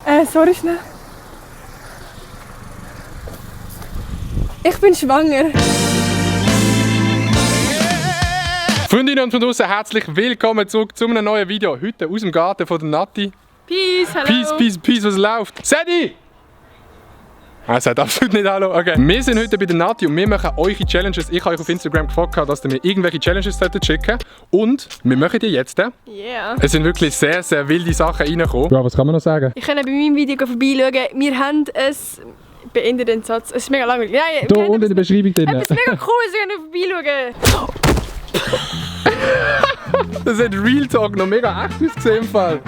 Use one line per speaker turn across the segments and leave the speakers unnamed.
Sorry schnell. Ich bin schwanger.
Freundinnen und von draußen, herzlich willkommen zurück zu einem neuen Video. Heute aus dem Garten von der Nati.
Peace, hallo.
Peace, was läuft? Sadie! Er sagt absolut nicht Hallo. Okay. Wir sind heute bei der Nati und wir machen eure Challenges. Ich habe euch auf Instagram gefragt, dass ihr mir irgendwelche Challenges schicken solltet. Und wir machen die jetzt.
Yeah.
Es sind wirklich sehr, sehr wilde Sachen reingekommen. Ja, was kann man noch sagen?
Ich kann bei meinem Video vorbeischauen. Wir haben es... Beende den Satz. Es ist mega langweilig. Nein,
da unten in der Beschreibung drin.
Etwas mega Cooles, ich kann vorbeischauen.
Das hat Real Talk noch mega echt ausgesehen im Fall.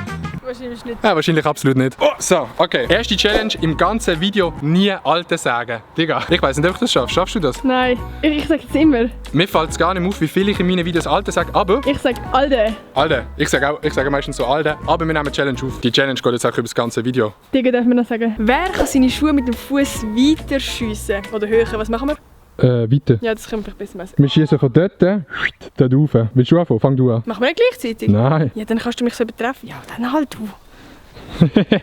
Wahrscheinlich nicht.
Ja, wahrscheinlich absolut nicht. Oh, so, okay. Erste Challenge im ganzen Video: nie Alte sagen. Digga, ich weiss nicht, ob du das schaffst. Schaffst du das?
Nein, ich sage es immer.
Mir fällt es gar nicht auf, wie viel ich in meinen Videos Alte sage, aber...
Ich sage Alde.
Alde. Ich sage meistens so Alde, aber wir nehmen eine Challenge auf. Die Challenge geht jetzt auch über das ganze Video.
Digga, darf man noch sagen. Wer kann seine Schuhe mit dem Fuß weiter schiessen? Oder höher? Was machen wir?
Weiter.
Ja, das können wir vielleicht besser messen.
Wir schießen von dort rauf. Willst du anfangen? Fang du an.
Machen wir nicht gleichzeitig?
Nein.
Ja, dann kannst du mich so übertreffen. Ja, dann halt du.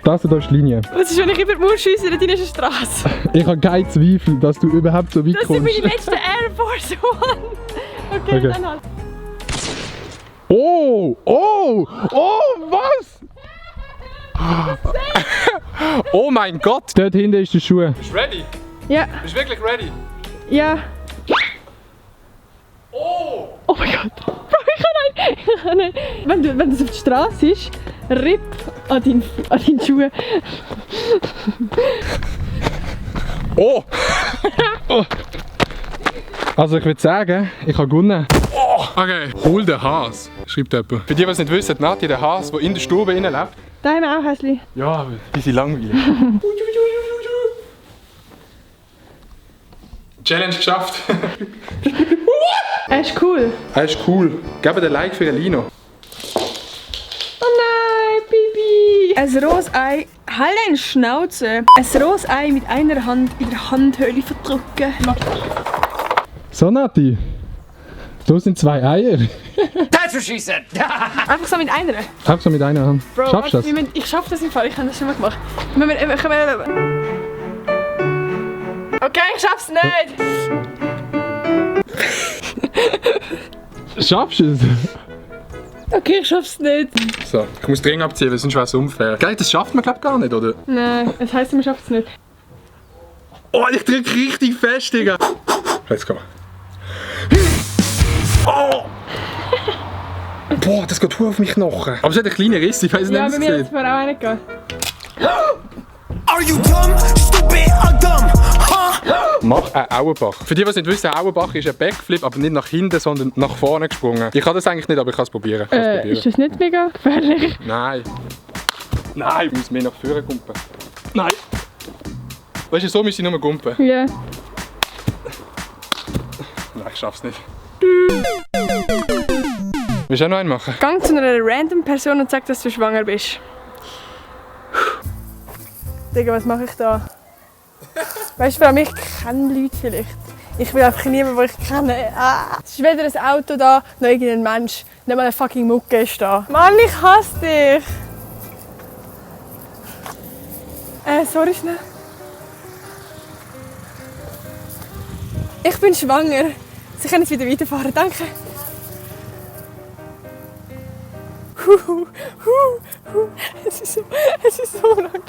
Das hier ist die Linie.
Was ist, wenn ich über die Mauer schiesse, dann ist eine Straße?
Ich habe keinen Zweifel, dass du überhaupt so weit
Das
kommst.
sind meine letzten Air Force One. Okay, dann halt.
Oh, was? Oh mein Gott! Dort hinten ist der Schuh. Bist du ready?
Ja.
Bist du wirklich ready?
Ja.
Oh!
Oh mein Gott. Bro, ich kann nicht. Wenn das auf der Straße ist, RIP an deinen Schuhen.
Oh! Oh. Also ich würde sagen, ich habe gewonnen. Oh. Okay. Hol den Has, schreibt jemand. Für die, die es nicht wissen, Nati, der Has, der in der Stube innen lebt.
Da haben wir auch Häschen.
Ja, aber die sind langweilig. Challenge geschafft.
Er ist cool.
Er ist cool. Gebt ein Like für Elino.
Oh nein, Bibi. Ein rohes Ei. Halt deine Schnauze. Ein rohes Ei mit einer Hand in der Handhöhle verdrücken.
So Nati, da sind 2 Eier.
That's what she said.
Einfach so mit einer.
Einfach so mit einer Hand.
Bro,
Schaffst du das?
Ich schaff das im Fall. Ich habe das schon mal gemacht. Okay, ich schaff's nicht.
Schaffst du es?
Okay, ich schaff's nicht.
So, ich muss dringend abziehen, weil sonst wäre es unfair. Gell, das schafft man glaube gar nicht, oder?
Nein, es heisst, man schafft es nicht.
Oh, ich drücke richtig fest, Digga. Let's go. Oh! Boah, das geht auf mich Knochen. Aber es hat einen kleinen Riss, ich weiß nicht,
Ja,
wie
bei
es
mir hat es
sieht.
vorher auch nicht gegeben.
Are you dumb, stupid, or dumb? Huh?
Mach einen Auenbach. Für die, die es nicht wissen, ein Auenbach ist ein Backflip, aber nicht nach hinten, sondern nach vorne gesprungen. Ich kann das eigentlich nicht, aber ich kann es probieren.
Ist das nicht mega gefährlich?
Nein. Nein, ich muss mehr nach vorne kumpen. Nein. Weißt du, so müssen ich nur kumpen.
Ja.
Nein, ich schaff's nicht. Willst du auch noch einen machen?
Gang zu einer random Person und sag, dass du schwanger bist. Digga, was mache ich da? Weißt du, vor allem ich kenne Leute vielleicht. Ich will einfach niemanden, den ich kenne. Es ist weder ein Auto da, noch irgendein Mensch. Nicht mal eine fucking Mucke ist da. Mann, ich hasse dich! Sorry schnell. Ich bin schwanger. Sie können jetzt wieder weiterfahren, danke. Es ist so unangenehm.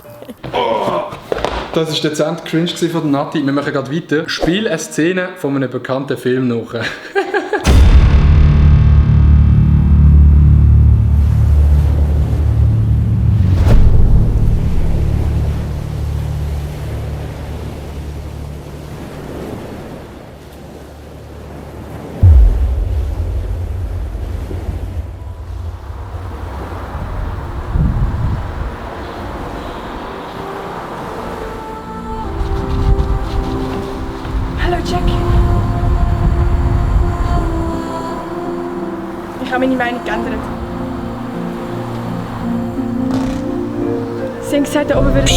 Das war dezent cringe von der Nati. Wir machen gerade weiter. Spiel eine Szene von einem bekannten Film nach.
Hallo Jack. Ich habe meine Meinung geändert. Sie haben gesagt, da oben würde...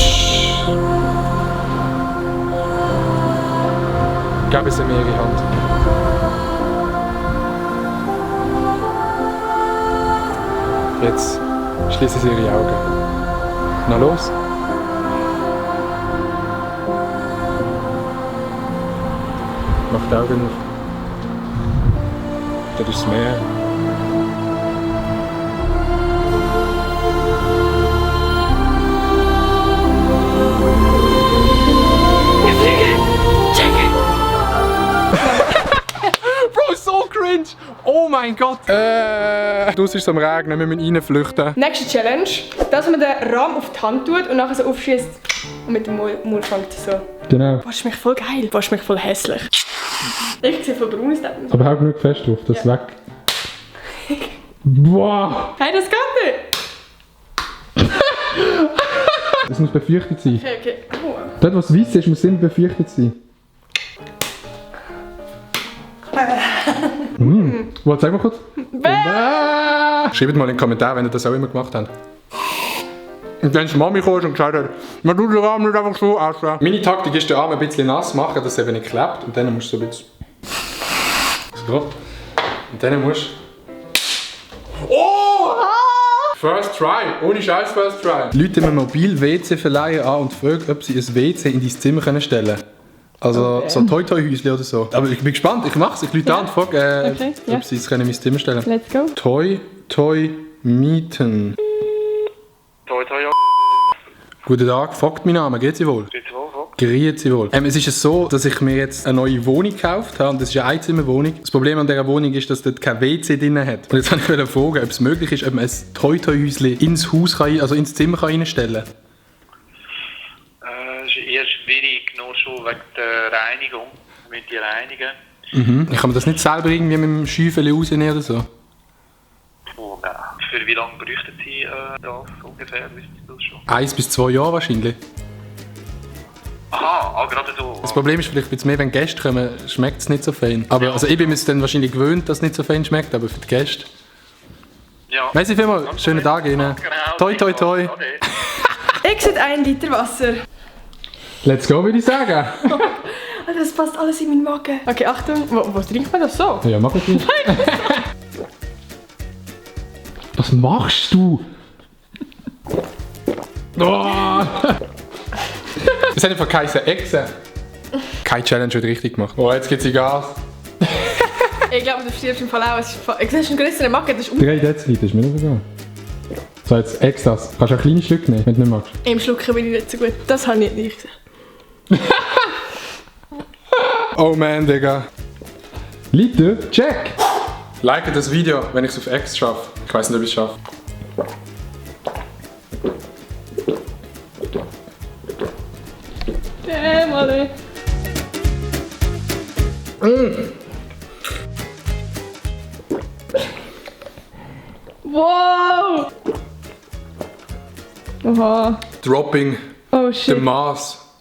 Gib es mir ihre Hand. Jetzt schließen Sie Ihre Augen. Na los. Mach die Augen auf. Das ist das Meer. Bro, so cringe! Oh mein Gott! Draussen ist es am Regnen, wir müssen reinflüchten.
Nächste Challenge, dass man den Rahmen auf die Hand tut und nachher so aufschießt und mit dem Mund fängt so.
Genau.
Boah, ist mich voll geil. Boah, ist mich voll hässlich. Ich sehe voll braun aus.
Aber hau genug fest drauf, das ist weg. Boah!
Hey, das geht nicht!
Es muss befürchtet sein.
Okay. Oh.
Dort, was weiss ist, muss immer befürchtet sein. Warte, sag mal kurz. Schreibt mal in den Kommentaren, wenn ihr das auch immer gemacht habt. Und wenn die Mami kam und gesagt hat, man tut den Arm nicht einfach so aussehen. Meine Taktik ist, den Arm ein bisschen nass machen, dass er eben nicht klebt. Und dann musst du so ein bisschen... So. Und dann musst du... Oh! First try! Ohne Scheiß first try! Leute mir mobil-WC verleihen an und fragen, ob sie ein WC in dein Zimmer stellen können. Also so Toi-Toi-Häuschen oder so. Aber ich bin gespannt, ich mach's. Ich rufe an und frage, ob sie es in mein Zimmer stellen können.
Let's go.
Toi-Toi-Mieten.
Toi, ja.
Guten Tag, fragt mein Name, geht's Sie wohl?
Geht's wohl, so?
Grüezi wohl. Es ist so, dass ich mir jetzt eine neue Wohnung gekauft habe. Und das ist eine Einzimmerwohnung. Das Problem an dieser Wohnung ist, dass dort kein WC drin hat. Und jetzt wollte ich fragen, ob es möglich ist, ob man ein Toi-Toi-Häuschen ins Haus kann, also ins Zimmer reinstellen kann.
Ist eher schwierig, nur schon wegen der Reinigung. Mit die reinigen.
Ich kann mir das nicht selber irgendwie mit dem Schäufel rausnehmen oder so?
Oh, nein. Für wie lange bräuchten Sie das ungefähr? Wissen Sie das schon?
1 bis 2 Jahre wahrscheinlich.
Aha, gerade so.
Das Problem ist vielleicht, jetzt mehr, wenn Gäste kommen, schmeckt es nicht so fein. Aber also ich bin mir jetzt dann wahrscheinlich gewöhnt, dass es nicht so fein schmeckt, aber für die Gäste...
Ja.
Merci vielmals, schönen Tag Ihnen. Toi, toi, toi.
Okay.
Ich sehe 1 Liter Wasser.
Let's go, würde ich sagen.
Alter, das passt alles in meinen Magen. Okay, Achtung. Wo trinkt man das so?
Ja, mach ich nicht. Was machst du? Oh. Das hat einfach geheißen Echse. Keine Challenge wird richtig gemacht. Oh, jetzt gibt's Gas.
Ich glaube, du stirbst im Fall auch. Es ist ein größerer Magen, das ist
3 Deziliter ist mir nicht egal. So, jetzt Extras. Kannst du ein kleines Stück nehmen, wenn du nicht magst?
Im Schlucken bin ich nicht so gut. Das habe ich nicht gesehen.
Oh man, Digga. Liter, check! Like das Video, wenn ich es auf X schaffe. Ich weiß nicht, ob ich es schaffe.
Alter. Wow! Oha.
Dropping
Oh
the
shit.
Mass.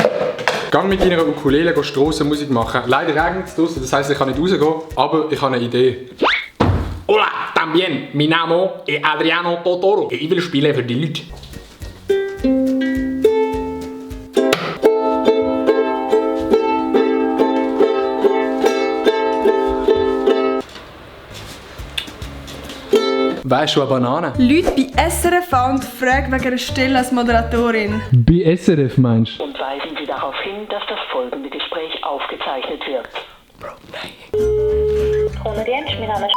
Gang mit deiner Ukulele Strassenmusik machen. Leider regnet es draussen, das heisst, ich kann nicht rausgehen, aber ich habe eine Idee. Hola, también, mi name es Adriano Totoro. Ich will spielen für die Leute. Weißt du, eine Banane?
Leute bei SRF und fragen wegen einer Stelle als Moderatorin.
Bei SRF meinst du?
Und weisen Sie darauf hin, dass das folgende Gespräch aufgezeichnet wird.
Konrad, mein Name ist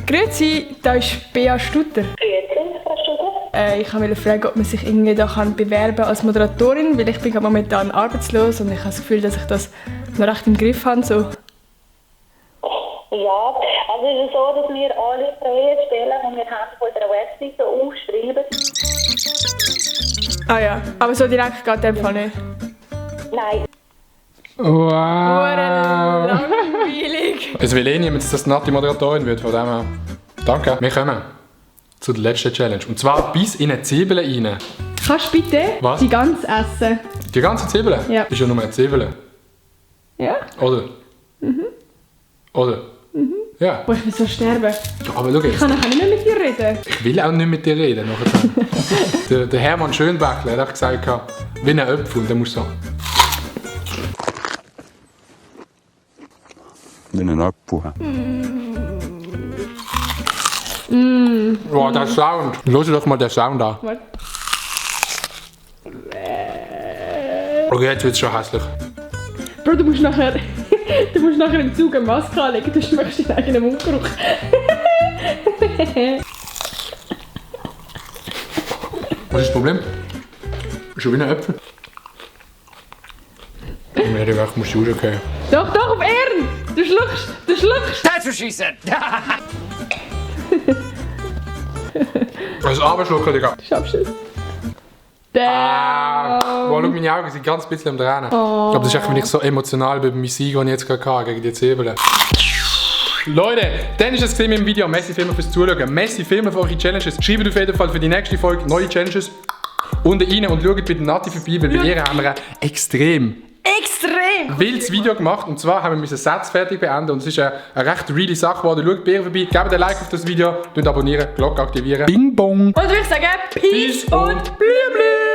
Grüezi, da ist Bea Stutter.
Grüezi, Frau Studer.
Ich wollte fragen, ob man sich irgendwie da bewerben kann als Moderatorin, weil ich bin gerade momentan arbeitslos und ich habe das Gefühl, dass ich das noch recht im Griff habe. So.
Ja, also es ist so, dass wir alle freie Stellen, die wir haben, auf unserer Webseite aufschreiben.
Ah ja, aber so direkt geht in dem Fall nicht.
Nein.
Wow!
Langweilig.
Es will eh niemand, dass das Nati Moderatorin wird, von dem her. Danke. Wir kommen zu der letzten Challenge. Und zwar bis in eine Zwiebel rein.
Kannst du bitte
Was?
die ganze essen?
Die ganze Zwiebel?
Ja.
Ist ja nur eine Zwiebel.
Ja?
Oder? Oder? Ja.
Boah, ich will so sterben.
Ja, aber schau
Ich
jetzt.
kann nachher nicht mehr mit dir reden.
Ich will auch nicht mit dir reden. nachher. der Hermann Schönbächler hat gesagt, wie ein Apfel, der muss so.
Wie ein Apfel.
Boah, der Sound. Hör dir doch mal den Sound an.
Warte.
Okay, jetzt wird es schon hässlich.
Bro, du musst nachher Du musst nachher im Zug eine Maske anlegen, du schmeckst deinen eigenen Mundgeruch.
Was ist das Problem? Schon wie ein Äpfel. Ich hätte gedacht, musst du rausgehen.
Doch, auf Ehren! Du schluckst!
That's what she said.
Also Abendschlucker, Digga.
Du schaffst es.
Boah, schau, meine Augen sind ganz bisschen am Tränen. Aber das ist echt, wenn ich so emotional bin bei meinem Sieg, den ich jetzt gerade hatte, gegen die Zwiebeln. Leute, dann ist es mit dem Video. Messi Filme fürs Zuschauen. Messi Filme für eure Challenges. Schreibt auf jeden Fall für die nächste Folge neue Challenges unten rein und schaut bei der Nati vorbei, weil bei ihr haben wir ein extrem wildes Video gemacht. Und zwar haben wir einen Satz fertig beenden und es ist eine recht reale Sache geworden. Schaut bei ihr vorbei, gebt ein Like auf das Video, abonnieren, Glocke aktivieren. Bing bong!
Und ich sage Peace und Blümli!